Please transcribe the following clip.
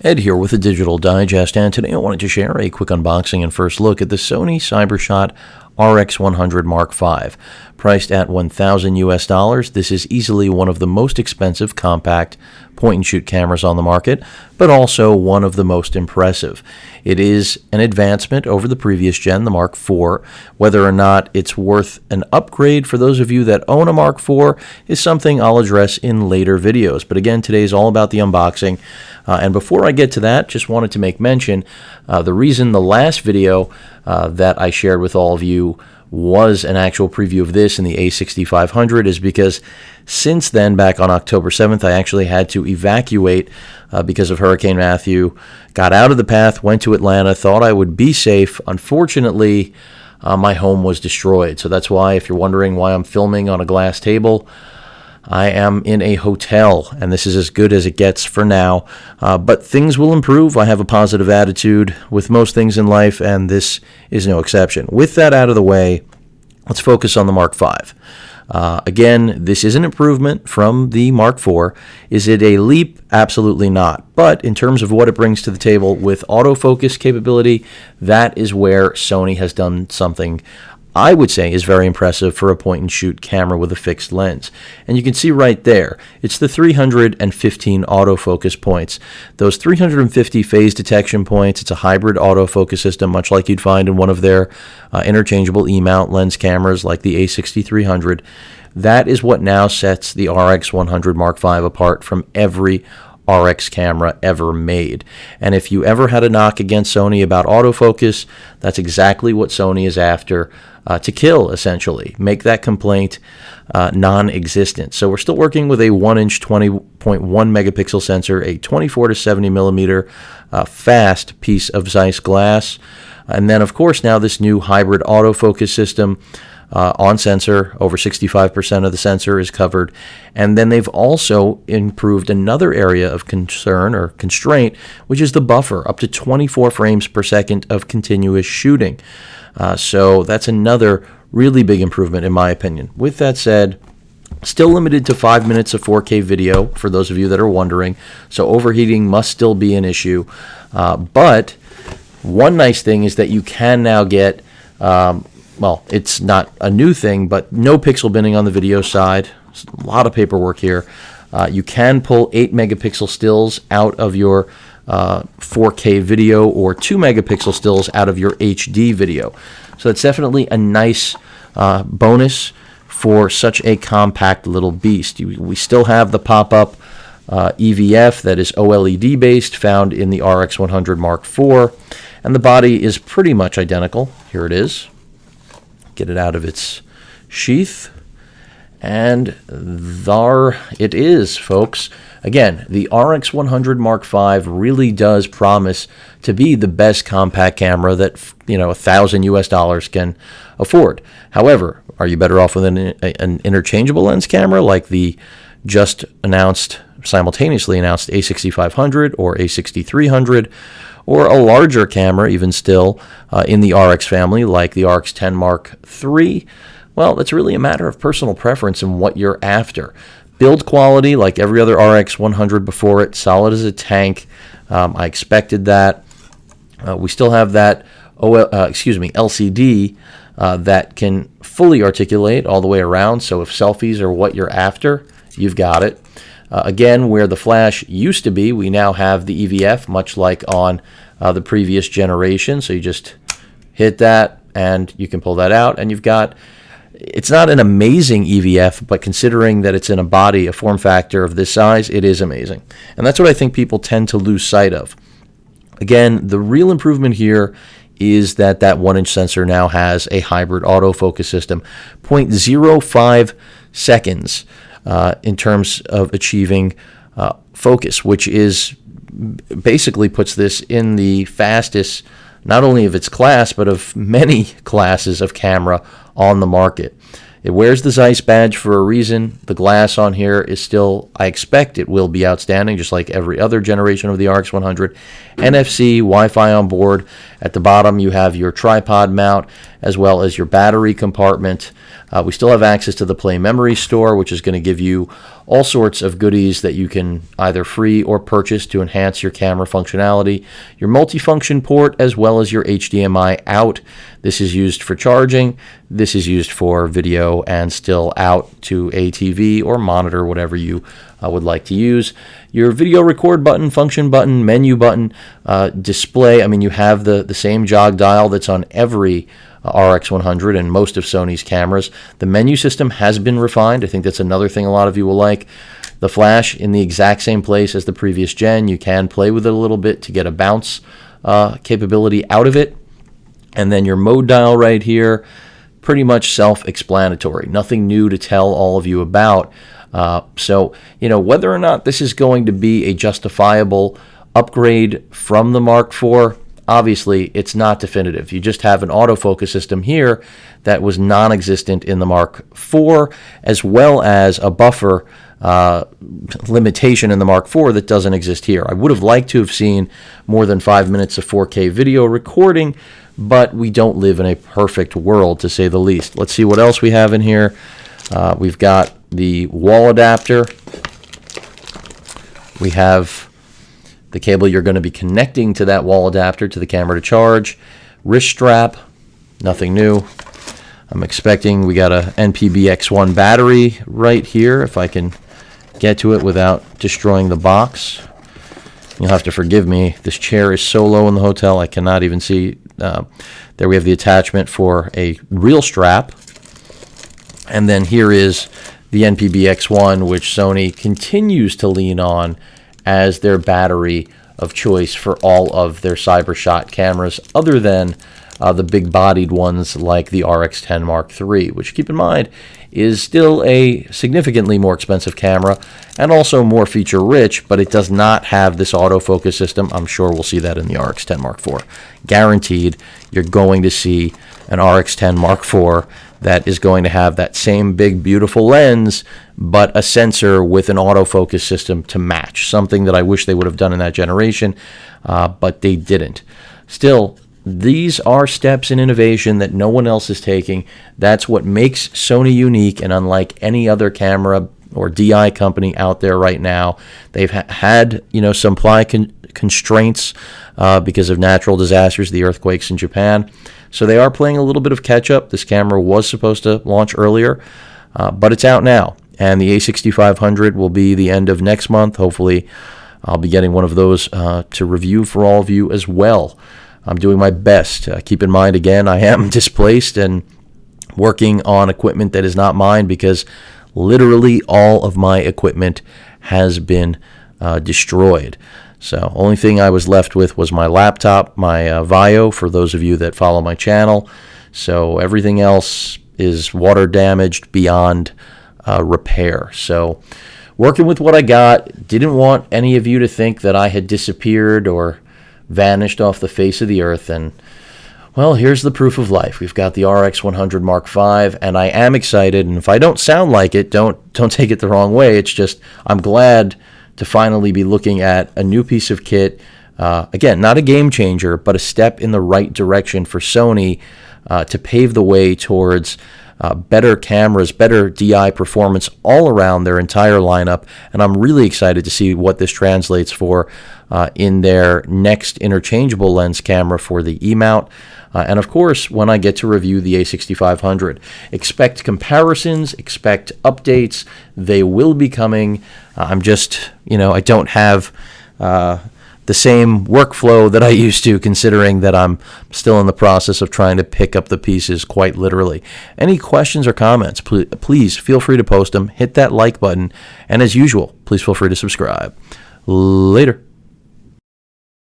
Ed here with a Digital Digest, and today I wanted to share a quick unboxing and first look at the Sony Cyber-shot RX100 Mark V. Priced at $1,000 US, this is easily one of the most expensive compact point-and-shoot cameras on the market, but also one of the most impressive. It is an advancement over the previous gen, the Mark IV. Whether or not it's worth an upgrade for those of you that own a Mark IV is something I'll address in later videos. But again, today is all about the unboxing. And before I get to that, just wanted to make mention, the reason the last video that I shared with all of you was an actual preview of this in the A6500 is because since then, back on October 7th, I actually had to evacuate because of Hurricane Matthew. Got out of the path, went to Atlanta, thought I would be safe. Unfortunately, my home was destroyed. So that's why, if you're wondering why I'm filming on a glass table, I am in a hotel, and this is as good as it gets for now. But things will improve. I have a positive attitude with most things in life, and this is no exception. With that out of the way, let's focus on the Mark V. Again, this is an improvement from the Mark IV. Is it a leap? Absolutely not. But in terms of what it brings to the table with autofocus capability, that is where Sony has done something I would say is very impressive for a point-and-shoot camera with a fixed lens. And you can see right there, it's the 315 autofocus points. Those 350 phase detection points, it's a hybrid autofocus system, much like you'd find in one of their interchangeable E-mount lens cameras like the A6300. That is what now sets the RX100 Mark V apart from every RX camera ever made. And if you ever had a knock against Sony about autofocus, that's exactly what Sony is after to kill, essentially. Make that complaint non-existent. So we're still working with a 1-inch 20.1 megapixel sensor, a 24 to 70 millimeter fast piece of Zeiss glass, and then of course now this new hybrid autofocus system. On sensor, over 65% of the sensor is covered. And then they've also improved another area of concern or constraint, which is the buffer, up to 24 frames per second of continuous shooting. So that's another really big improvement in my opinion. With that said, still limited to 5 minutes of 4K video for those of you that are wondering. So overheating must still be an issue. But one nice thing is that you can now get well, it's not a new thing, but no pixel binning on the video side. There's a lot of paperwork here. You can pull 8 megapixel stills out of your 4K video or 2 megapixel stills out of your HD video. So that's definitely a nice bonus for such a compact little beast. We still have the pop-up EVF that is OLED based, found in the RX100 Mark IV, and the body is pretty much identical. Here it is. Get it out of its sheath, and there it is, folks. Again, the RX100 Mark V really does promise to be the best compact camera that $1,000 US can afford. However, are you better off with an interchangeable lens camera like the just announced, simultaneously announced A6500 or A6300? Or a larger camera, even still, in the RX family, like the RX10 Mark III? Well, that's really a matter of personal preference and what you're after. Build quality, like every other RX100 before it, solid as a tank. I expected that. We still have that LCD that can fully articulate all the way around, so if selfies are what you're after, you've got it. Again, where the flash used to be, we now have the EVF, much like on the previous generation. So you just hit that, and you can pull that out, and you've got, it's not an amazing EVF, but considering that it's in a body, a form factor of this size, it is amazing. And that's what I think people tend to lose sight of. Again, the real improvement here is that 1-inch sensor now has a hybrid autofocus system, 0.05 seconds. In terms of achieving focus, which is basically puts this in the fastest, not only of its class, but of many classes of camera on the market. It wears the Zeiss badge for a reason. The glass on here is still, I expect it will be outstanding, just like every other generation of the RX100. NFC, Wi-Fi on board. At the bottom, you have your tripod mount. as well as your battery compartment. We still have access to the Play Memory Store, which is going to give you all sorts of goodies that you can either free or purchase to enhance your camera functionality. Your multifunction port, as well as your HDMI out. This is used for charging. This is used for video and still out to a TV or monitor, whatever you would like to use. Your video record button, function button, menu button, display. I mean, you have the same jog dial that's on every RX100 and most of Sony's cameras. The menu system has been refined. I think that's another thing a lot of you will like. The flash in the exact same place as the previous gen. You can play with it a little bit to get a bounce capability out of it. And then your mode dial right here, pretty much self-explanatory. Nothing new to tell all of you about. So, whether or not this is going to be a justifiable upgrade from the Mark IV, obviously it's not definitive. You just have an autofocus system here that was non-existent in the Mark IV, as well as a buffer limitation in the Mark IV that doesn't exist here. I would have liked to have seen more than 5 minutes of 4K video recording, but we don't live in a perfect world, to say the least. Let's see what else we have in here. We've got the wall adapter. We have the cable you're going to be connecting to that wall adapter to the camera to charge. Wrist strap, nothing new. I'm expecting we got a NPBX1 battery right here, if I can get to it without destroying the box. You'll have to forgive me. This chair is so low in the hotel I cannot even see. There we have the attachment for a real strap. And then here is the NPBX1, which Sony continues to lean on as their battery of choice for all of their Cyber-shot cameras, other than the big-bodied ones like the RX10 Mark III, which, keep in mind, is still a significantly more expensive camera and also more feature-rich, but it does not have this autofocus system. I'm sure we'll see that in the RX10 Mark IV. Guaranteed, you're going to see an RX10 Mark IV that is going to have that same big, beautiful lens, but a sensor with an autofocus system to match, something that I wish they would have done in that generation, but they didn't. Still, these are steps in innovation that no one else is taking. That's what makes Sony unique and unlike any other camera or DI company out there right now. They've had, supply constraints because of natural disasters, the earthquakes in Japan. So they are playing a little bit of catch-up. This camera was supposed to launch earlier, but it's out now. And the A6500 will be the end of next month. Hopefully, I'll be getting one of those to review for all of you as well. I'm doing my best. Keep in mind, again, I am displaced and working on equipment that is not mine because literally all of my equipment has been destroyed. So only thing I was left with was my laptop, my Vaio, for those of you that follow my channel. So everything else is water damaged beyond repair. So working with what I got, didn't want any of you to think that I had disappeared or vanished off the face of the earth. And, well, here's the proof of life. We've got the RX100 Mark V, and I am excited. And if I don't sound like it, don't take it the wrong way. It's just I'm glad to finally be looking at a new piece of kit. Again, not a game changer, but a step in the right direction for Sony to pave the way towards better cameras, better DI performance all around their entire lineup. And I'm really excited to see what this translates for in their next interchangeable lens camera for the E-mount. And of course, when I get to review the A6500, expect comparisons, expect updates. They will be coming. I'm just, I don't have the same workflow that I used to, considering that I'm still in the process of trying to pick up the pieces quite literally. Any questions or comments, please feel free to post them. Hit that like button. And as usual, please feel free to subscribe. Later.